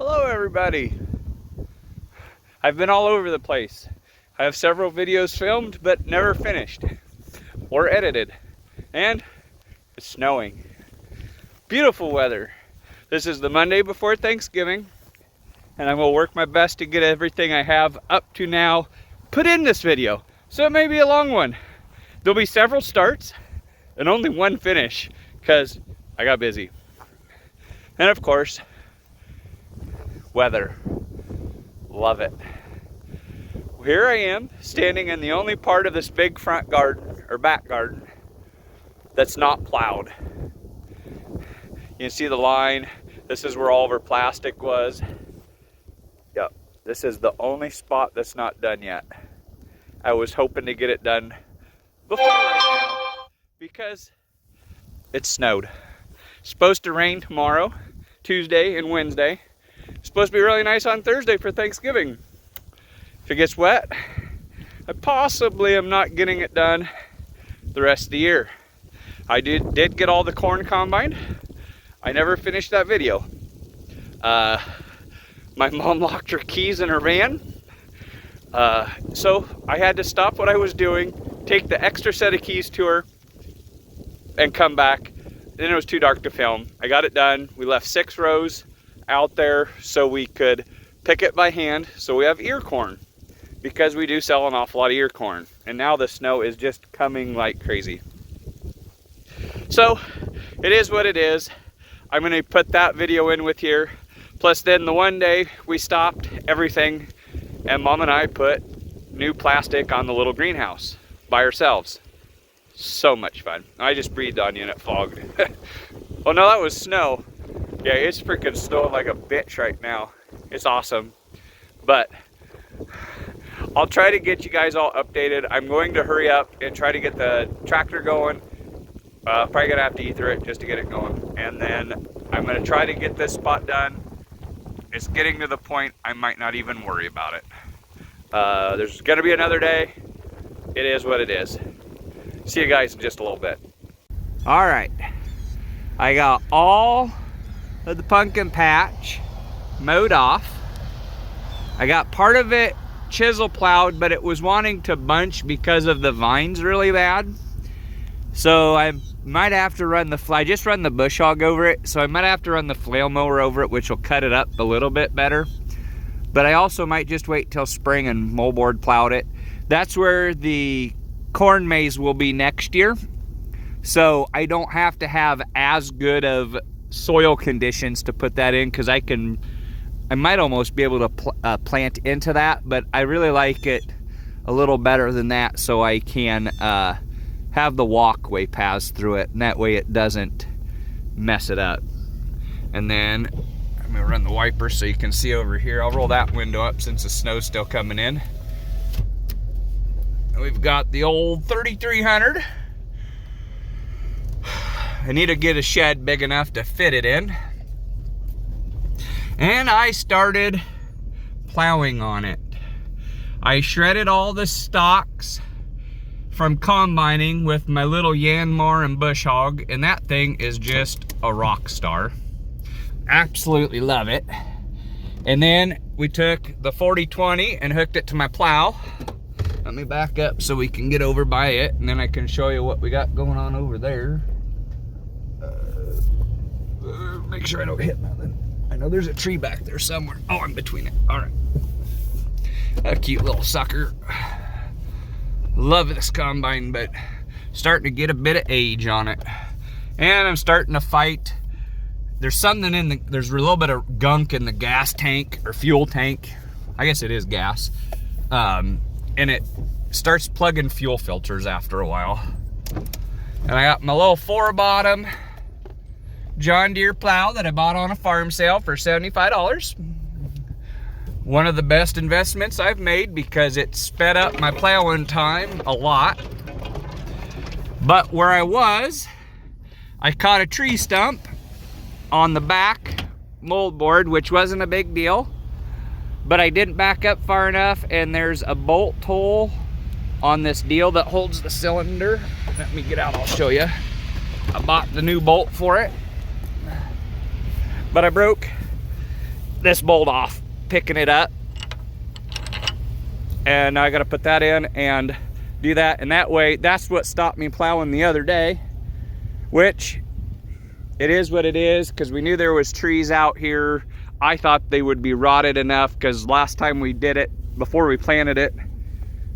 Hello everybody. I've been all over the place. I have several videos filmed but never finished or edited. And it's snowing. Beautiful weather. This is the Monday before Thanksgiving, and I'm gonna work my best to get everything I have up to now put in this video. So it may be a long one. There'll be several starts and only one finish because I got busy. And of course, weather. Love it. Here I am standing in the only part of this big front garden or back garden that's not plowed. You can see the line. This is where all of our plastic was. Yep, this is the only spot that's not done yet. I was hoping to get it done before right now because it snowed. It's supposed to rain tomorrow, Tuesday and Wednesday. It's supposed to be really nice on Thursday for Thanksgiving. If it gets wet, I possibly am not getting it done the rest of the year. I did get all the corn combined. I never finished that video. My mom locked her keys in her van. So I had to stop what I was doing, take the extra set of keys to her, and come back. Then it was too dark to film. I got it done. We left 6 rows out there so we could pick it by hand. So we have ear corn because we do sell an awful lot of ear corn. And now the snow is just coming like crazy. So it is what it is. I'm going to put that video in with here. Plus then the one day we stopped everything and Mom and I put new plastic on the little greenhouse by ourselves. So much fun. I just breathed on you and it fogged. Oh no, that was snow. Yeah, it's freaking snowing like a bitch right now. It's awesome. But I'll try to get you guys all updated. I'm going to hurry up and try to get the tractor going. Probably gonna have to ether it just to get it going. And then I'm gonna try to get this spot done. It's getting to the point I might not even worry about it. There's gonna be another day. It is what it is. See you guys in just a little bit. All right, I got all of the pumpkin patch mowed off. I got part of it chisel plowed, but it was wanting to bunch because of the vines really bad. So I might have to run I just run the bush hog over it, so I might have to run the flail mower over it, which will cut it up a little bit better. But I also might just wait till spring and moldboard plowed it. That's where the corn maze will be next year. So I don't have to have as good of soil conditions to put that in, because I might almost be able to plant into that, but I really like it a little better than that, so I can have the walkway paths through it, and that way it doesn't mess it up. And then I'm gonna run the wiper so you can see over here. I'll roll that window up since the snow's still coming in. And we've got the old 3300. I need to get a shed big enough to fit it in. And I started plowing on it. I shredded all the stalks from combining with my little Yanmar and bush hog, and that thing is just a rock star. Absolutely love it. And then we took the 4020 and hooked it to my plow. Let me back up so we can get over by it, and then I can show you what we got going on over there. Make sure I don't hit nothing. I know there's a tree back there somewhere. Oh, I'm between it. All right. A cute little sucker. Love this combine, but starting to get a bit of age on it. And I'm starting to fight. There's something there's a little bit of gunk in the gas tank or fuel tank. I guess it is gas. And it starts plugging fuel filters after a while. And I got my little 4-bottom John Deere plow that I bought on a farm sale for $75. One of the best investments I've made because it sped up my plowing time a lot. But where I was, I caught a tree stump on the back moldboard, which wasn't a big deal. But I didn't back up far enough, and there's a bolt hole on this deal that holds the cylinder. Let me get out, I'll show you. I bought the new bolt for it. But I broke this bolt off, picking it up. And I gotta put that in and do that. And that way, that's what stopped me plowing the other day, which it is what it is, because we knew there was trees out here. I thought they would be rotted enough, because last time we did it, before we planted it,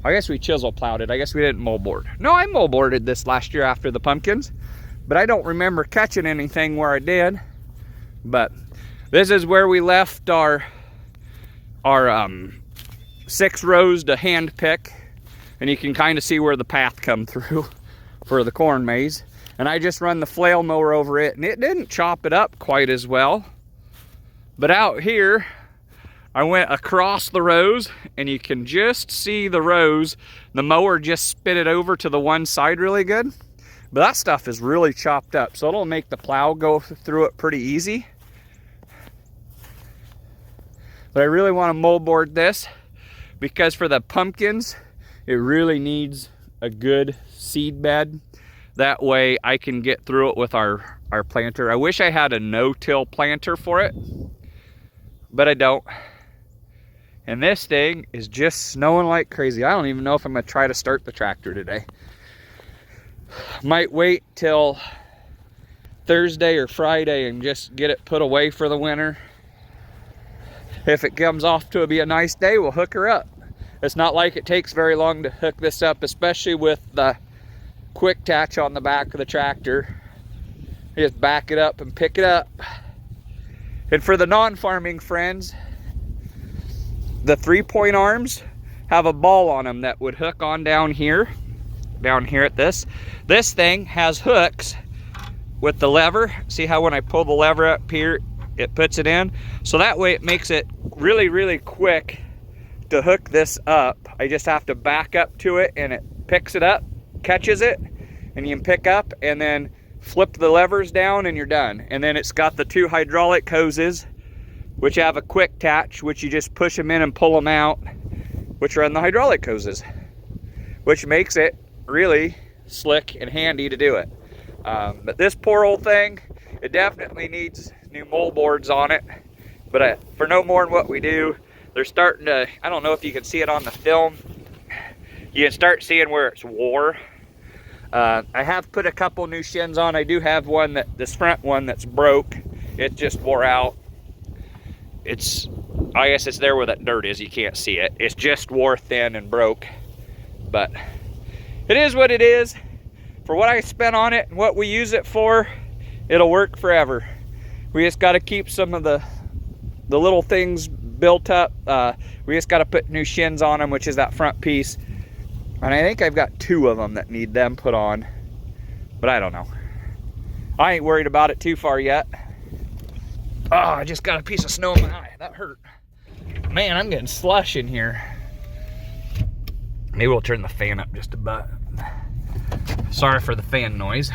I guess we chisel plowed it. I guess we didn't moldboard. No, I moldboarded this last year after the pumpkins, but I don't remember catching anything where I did. But this is where we left our 6 rows to hand pick, and you can kind of see where the path come through for the corn maze. And I just run the flail mower over it, and it didn't chop it up quite as well. But out here, I went across the rows, and you can just see the rows. The mower just spit it over to the one side really good. But that stuff is really chopped up, so it'll make the plow go through it pretty easy. But I really want to moldboard this, because for the pumpkins, it really needs a good seed bed. That way I can get through it with our planter. I wish I had a no-till planter for it, but I don't. And this thing is just snowing like crazy. I don't even know if I'm gonna try to start the tractor today. Might wait till Thursday or Friday and just get it put away for the winter. If it comes off to be a nice day, we'll hook her up. It's not like it takes very long to hook this up, especially with the quick attach on the back of the tractor. You just back it up and pick it up. And for the non-farming friends, the 3-point arms have a ball on them that would hook on down here at this. This thing has hooks with the lever. See how when I pull the lever up here, it puts it in? So that way it makes it really, really quick to hook this up. I just have to back up to it, and it picks it up, catches it, and you can pick up and then flip the levers down and you're done. And then it's got the 2 hydraulic hoses, which have a quick attach, which you just push them in and pull them out, which run the hydraulic hoses, which makes it really slick and handy to do it. But this poor old thing, it definitely needs new moldboards on it. But for no more than what we do, they're starting to, I don't know if you can see it on the film, you can start seeing where it's wore. I have put a couple new shins on. I do have one, this front one that's broke. It just wore out. I guess it's there where that dirt is, you can't see it. It's just wore thin and broke. But it is what it is. For what I spent on it and what we use it for, it'll work forever. We just got to keep some of the little things built up. We just got to put new shins on them, which is that front piece. And I think I've got 2 of them that need them put on, but I don't know. I ain't worried about it too far yet. Oh, I just got a piece of snow in my eye. That hurt. Man, I'm getting slush in here. Maybe we'll turn the fan up just a bit. Sorry for the fan noise.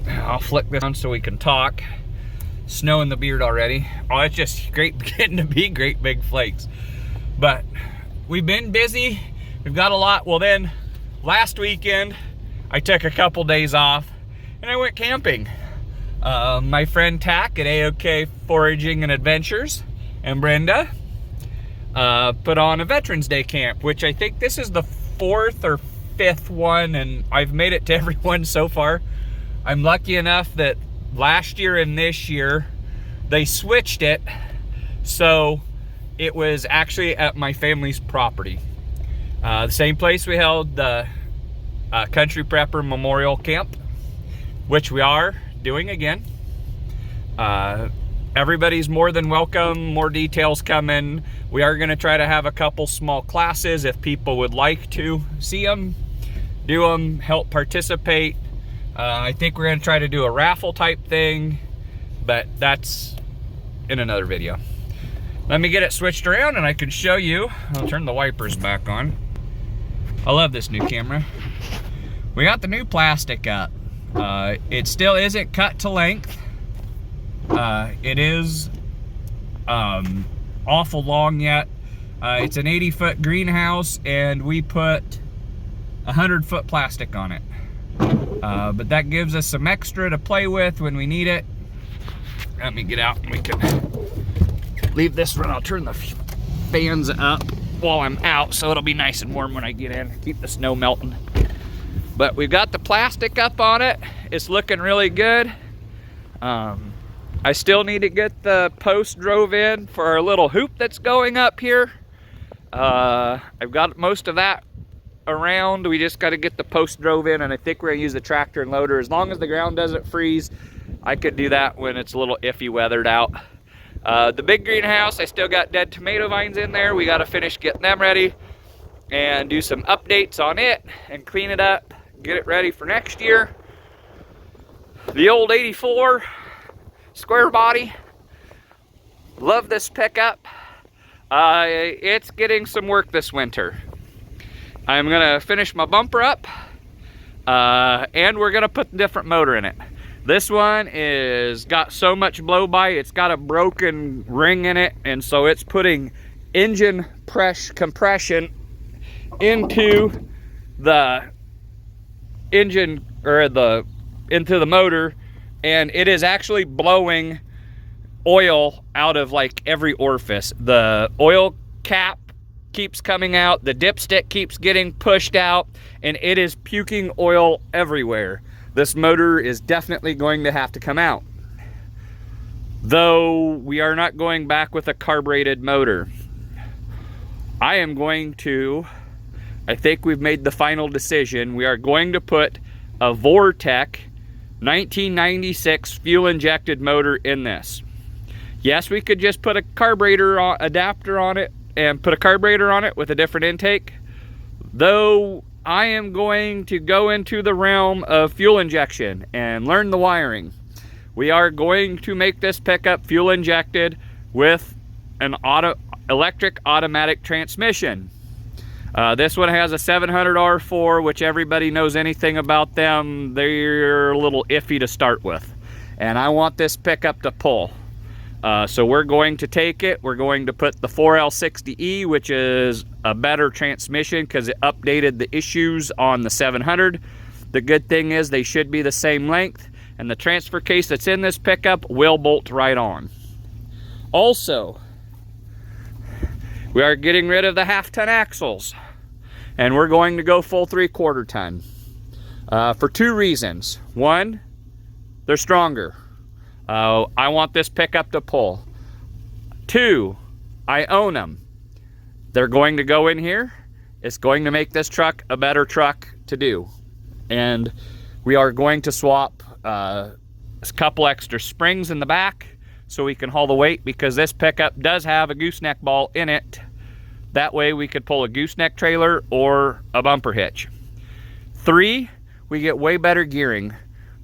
I'll flick this on so we can talk. Snow in the beard already. Oh, it's just great getting to be great big flakes. But we've been busy. We've got a lot. Well, then last weekend I took a couple days off and I went camping. My friend Tack at AOK Foraging and Adventures and Brenda put on a Veterans Day camp, which I think this is the 4th or 5th one, and I've made it to every one so far. I'm lucky enough that last year and this year they switched it, so it was actually at my family's property. The same place we held the Country Prepper Memorial Camp, which we are doing again. Everybody's more than welcome. More details coming. We are going to try to have a couple small classes if people would like to see them, do them, help participate. I think we're going to try to do a raffle type thing, but that's in another video. Let me get it switched around and I can show you. I'll turn the wipers back on. I love this new camera. We got the new plastic up. It still isn't cut to length. It is awful long yet. It's an 80-foot greenhouse and we put 100-foot plastic on it. But that gives us some extra to play with when we need it. Let me get out and we can leave this run. I'll turn the fans up while I'm out so it'll be nice and warm when I get in. Keep the snow melting. But we've got the plastic up on it. It's looking really good. I still need to get the post drove in for our little hoop that's going up here. I've got most of that around. We just got to get the post drove in, and I think we're gonna use the tractor and loader. As long as the ground doesn't freeze, I could do that when it's a little iffy weathered out. The big greenhouse, I still got dead tomato vines in there. We got to finish getting them ready and do some updates on it and clean it up, get it ready for next year. The old 84 square body, love this pickup. It's getting some work this winter. I'm gonna finish my bumper up, and we're gonna put a different motor in it. This one is got so much blow by, it's got a broken ring in it, and so it's putting engine compression into the engine, or into the motor, and it is actually blowing oil out of like every orifice. The oil cap keeps coming out, the dipstick keeps getting pushed out, and it is puking oil everywhere. This motor is definitely going to have to come out. Though we are not going back with a carbureted motor. I think we've made the final decision. We are going to put a Vortec 1996 fuel injected motor in this. Yes, we could just put a carburetor adapter on it and put a carburetor on it with a different intake. Though I am going to go into the realm of fuel injection and learn the wiring. We are going to make this pickup fuel injected with an electric automatic transmission. This one has a 700 R4, which everybody knows anything about them. They're a little iffy to start with. And I want this pickup to pull. So we're going to take it. We're going to put the 4L60E, which is a better transmission because it updated the issues on the 700. The good thing is they should be the same length, and the transfer case that's in this pickup will bolt right on. Also, we are getting rid of the 1/2 ton axles, and we're going to go full 3/4 ton for 2 reasons. One, they're stronger. I want this pickup to pull. 2, I own them. They're going to go in here. It's going to make this truck a better truck to do. And we are going to swap a couple extra springs in the back so we can haul the weight, because this pickup does have a gooseneck ball in it. That way we could pull a gooseneck trailer or a bumper hitch. 3, we get way better gearing.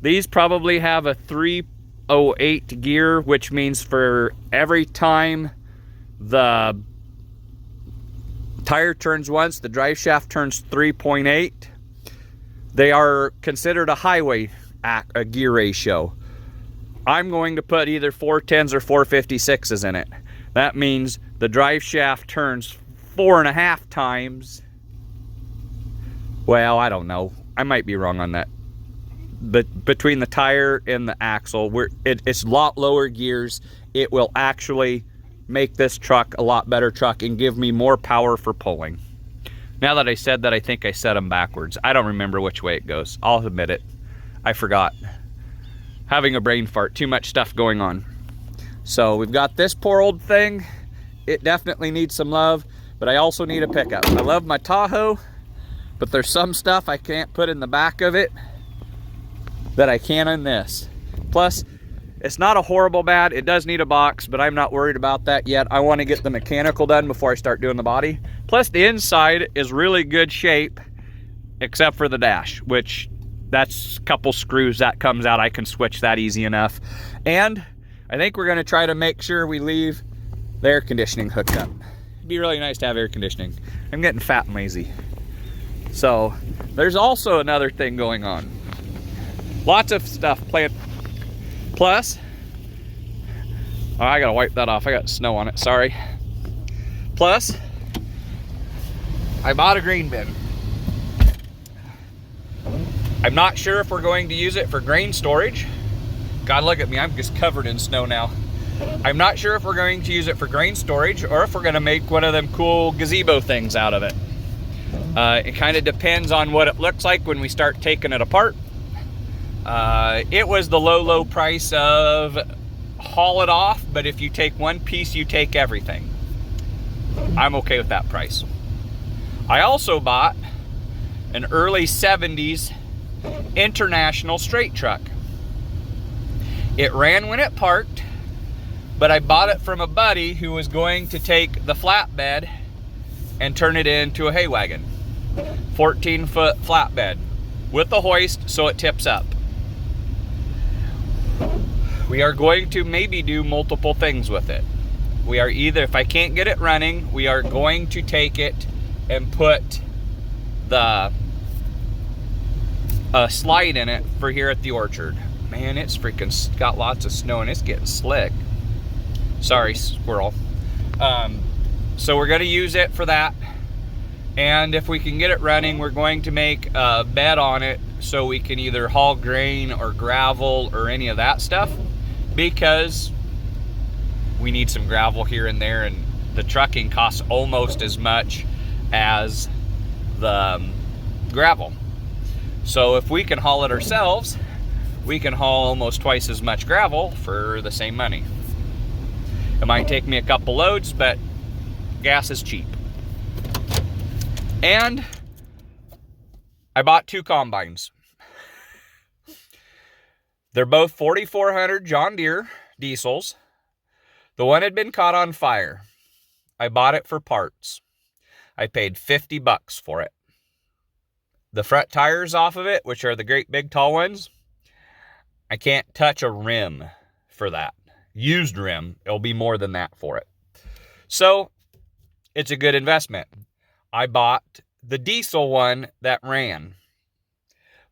These probably have a 308 gear, which means for every time the tire turns once, the drive shaft turns 3.8. They are considered a highway gear ratio. I'm going to put either 410s or 456s in it. That means the drive shaft turns 4.5 times. Well, I don't know. I might be wrong on that. But between the tire and the axle, it's a lot lower gears. It will actually make this truck a lot better truck and give me more power for pulling. Now that I said that, I think I set them backwards. I don't remember which way it goes. I'll admit it. I forgot. Having a brain fart, too much stuff going on. So we've got this poor old thing. It definitely needs some love, but I also need a pickup. I love my Tahoe, but there's some stuff I can't put in the back of it that I can in this. Plus, it's not a horrible bad. It does need a box, but I'm not worried about that yet. I want to get the mechanical done before I start doing the body. Plus, the inside is really good shape, except for the dash, which that's a couple screws that comes out. I can switch that easy enough. And I think we're going to try to make sure we leave the air conditioning hooked up. It'd be really nice to have air conditioning. I'm getting fat and lazy. So there's also another thing going on. Lots of stuff planned. Plus, oh, I gotta wipe that off. I got snow on it, sorry. Plus, I bought a grain bin. I'm not sure if we're going to use it for grain storage God, look at me, I'm just covered in snow now. I'm not sure if we're going to use it for grain storage or if we're going to make one of them cool gazebo things out of it. It kind of depends on what it looks like when we start taking it apart. It was the low price of haul it off, but if you take one piece, you take everything. I'm okay with that price. I also bought an early 70s International straight truck. It ran when it parked, but I bought it from a buddy who was going to take the flatbed and turn it into a hay wagon. 14-foot flatbed with the hoist so it tips up. We are going to maybe do multiple things with it. We are either, if I can't get it running, we are going to take it and put the slide in it for here at the orchard. Man, it's freaking got lots of snow and it's getting slick. Sorry, squirrel. So we're going to use it for that. And if we can get it running, we're going to make a bed on it so we can either haul grain or gravel or any of that stuff, because we need some gravel here and there, and the trucking costs almost as much as the gravel. So if we can haul it ourselves, we can haul almost twice as much gravel for the same money. It might take me a couple loads, but gas is cheap. And I bought 2 combines. They're both 4400 John Deere diesels. The one had been caught on fire. I bought it for parts. I paid $50 for it. The front tires off of it, which are the great big tall ones, I can't touch a rim for that. Used rim, it'll be more than that for it. So it's a good investment. I bought the diesel one that ran,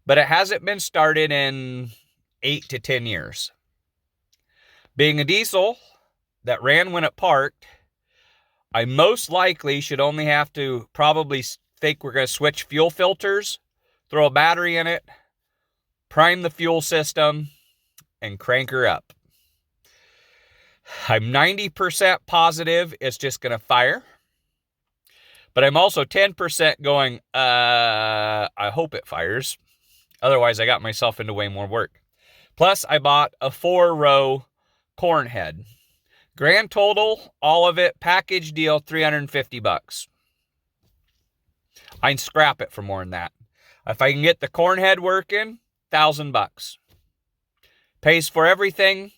but it hasn't been started in 8 to 10 years. Being a diesel that ran when it parked, I most likely should only have to probably think we're going to switch fuel filters, throw a battery in it, prime the fuel system, and crank her up. I'm 90% positive it's just going to fire. But I'm also 10% going, I hope it fires. Otherwise, I got myself into way more work. Plus, I bought a 4-row corn head. Grand total, all of it, package deal, $350. I can scrap it for more than that. If I can get the corn head working, $1,000. Pays for everything.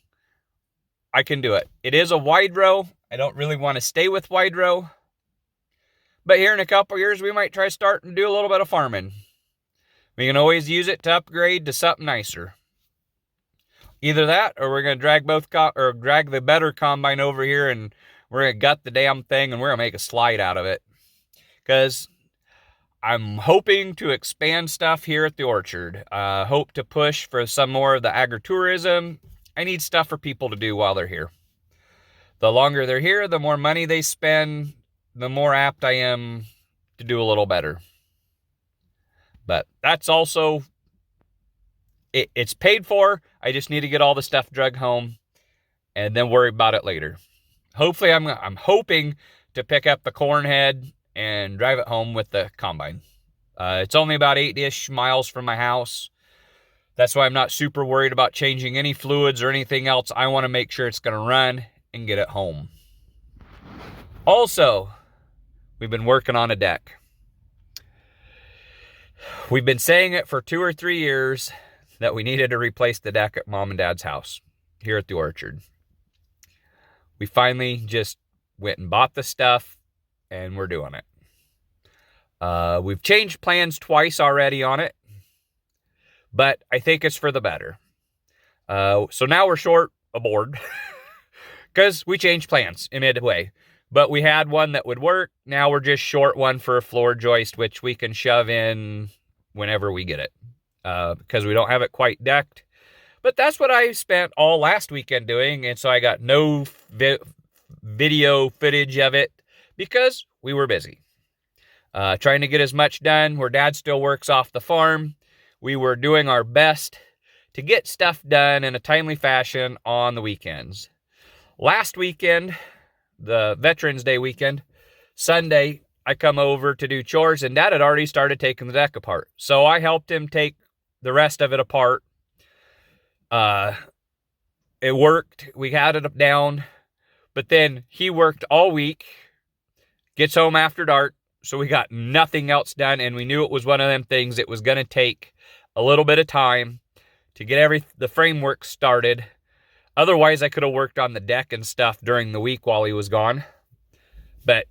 I can do it. It is a wide row. I don't really want to stay with wide row. But here in a couple years, we might try starting to do a little bit of farming. We can always use it to upgrade to something nicer. Either that, or we're going to drag drag the better combine over here, and we're going to gut the damn thing, and we're going to make a slide out of it. Because I'm hoping to expand stuff here at the orchard. Hope to push for some more of the agritourism. I need stuff for people to do while they're here. The longer they're here, the more money they spend, the more apt I am to do a little better. But that's also, it's paid for. I just need to get all the stuff dragged home and then worry about it later. Hopefully, I'm hoping to pick up the corn head and drive it home with the combine. It's only about 8-ish miles from my house. That's why I'm not super worried about changing any fluids or anything else. I want to make sure it's going to run and get it home. Also, we've been working on a deck. We've been saying it for 2 or 3 years that we needed to replace the deck at Mom and Dad's house here at the orchard. We finally just went and bought the stuff, and we're doing it. We've changed plans twice already on it, but I think it's for the better. So now we're short a board because we changed plans in midway. But we had one that would work. Now we're just short one for a floor joist, which we can shove in whenever we get it. Because we don't have it quite decked. But that's what I spent all last weekend doing. And so I got no video footage of it because we were busy. Trying to get as much done where Dad still works off the farm. We were doing our best to get stuff done in a timely fashion on the weekends. Last weekend, the Veterans Day weekend, Sunday, I come over to do chores, and Dad had already started taking the deck apart. So I helped him take the rest of it apart. It worked. We had it down. But then he worked all week, gets home after dark, so we got nothing else done, and we knew it was one of them things. It was going to take a little bit of time to get the framework started. Otherwise, I could have worked on the deck and stuff during the week while he was gone. But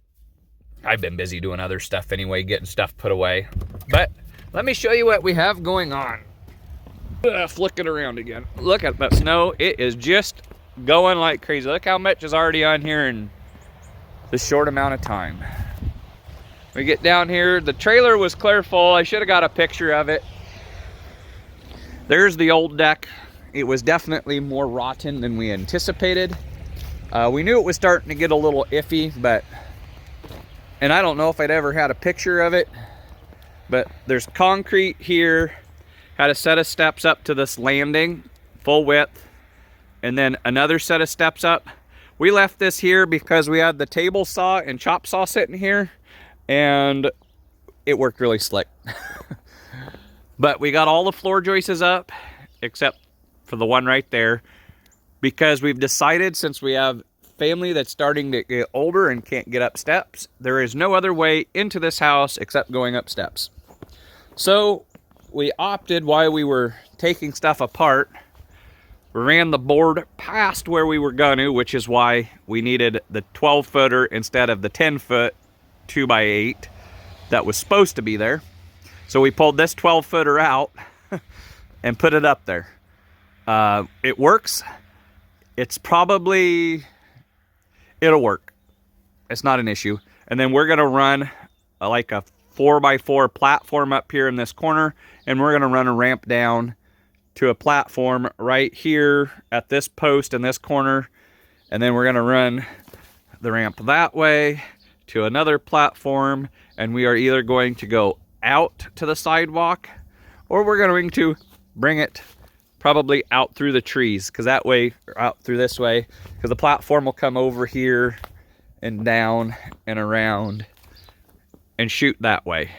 I've been busy doing other stuff anyway, getting stuff put away. But let me show you what we have going on. Flick it around again. Look at that snow. It is just going like crazy. Look how much is already on here in this short amount of time. We get down here. The trailer was clear full. I should have got a picture of it. There's the old deck. It was definitely more rotten than we anticipated. We knew it was starting to get a little iffy, and I don't know if I'd ever had a picture of it, but there's concrete here. Had a set of steps up to this landing, full width, and then another set of steps up. We left this here because we had the table saw and chop saw sitting here, and it worked really slick. But we got all the floor joists up, except for the one right there, because we've decided, since we have family that's starting to get older and can't get up steps, there is no other way into this house except going up steps. So we opted, while we were taking stuff apart, we ran the board past where we were going to, which is why we needed the 12-footer instead of the 10-foot 2x8 that was supposed to be there. So we pulled this 12-footer out and put it up there. It works. It'll work. It's not an issue. And then we're going to run like a 4x4 platform up here in this corner, and we're going to run a ramp down to a platform right here at this post in this corner, and then we're going to run the ramp that way to another platform, and we are either going to go out to the sidewalk, or we're going to bring it probably out through the trees, because that way, or out through this way, because the platform will come over here and down and around and shoot that way,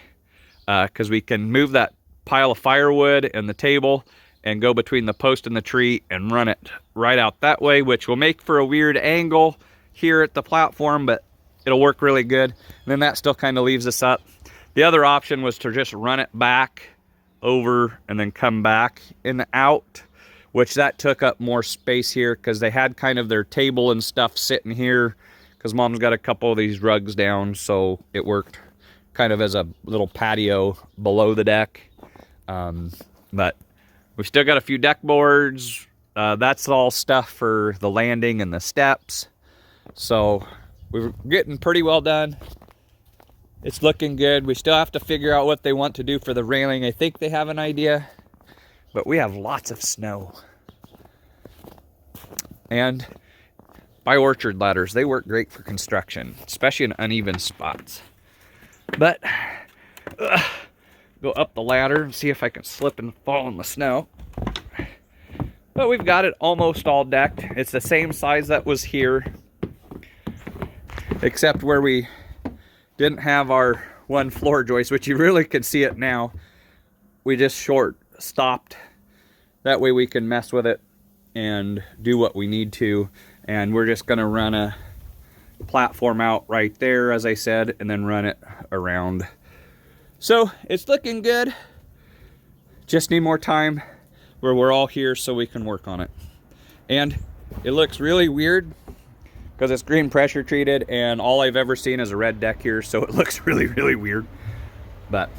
because we can move that pile of firewood and the table and go between the post and the tree and run it right out that way, which will make for a weird angle here at the platform, but it'll work really good. And then that still kind of leaves us up. The other option was to just run it back over and then come back and out, which that took up more space here, because they had kind of their table and stuff sitting here, because Mom's got a couple of these rugs down, so it worked kind of as a little patio below the deck. But we've still got a few deck boards. That's all stuff for the landing and the steps. So we're getting pretty well done. It's looking good. We still have to figure out what they want to do for the railing. I think they have an idea, but we have lots of snow. And by orchard ladders, they work great for construction, especially in uneven spots. But go up the ladder and see if I can slip and fall in the snow. But we've got it almost all decked. It's the same size that was here, except where we didn't have our one floor joist, which you really could see it now. We just short stopped. That way we can mess with it and do what we need to. And we're just gonna run a platform out right there, as I said, and then run it around. So it's looking good. Just need more time where we're all here so we can work on it. And it looks really weird because it's green pressure treated, and all I've ever seen is a red deck here, so it looks really, really weird. But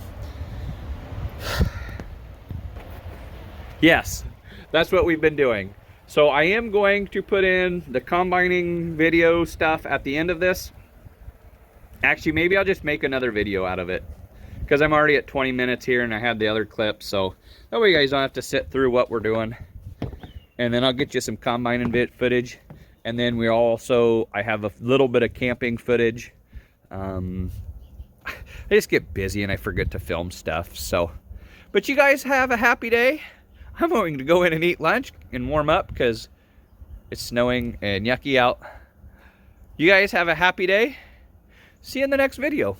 yes, that's what we've been doing. So I am going to put in the combining video stuff at the end of this. Actually, maybe I'll just make another video out of it, because I'm already at 20 minutes here and I had the other clip, so that way you guys don't have to sit through what we're doing. And then I'll get you some combining footage. And then I have a little bit of camping footage. I just get busy and I forget to film stuff. So, but you guys have a happy day. I'm going to go in and eat lunch and warm up because it's snowing and yucky out. You guys have a happy day. See you in the next video.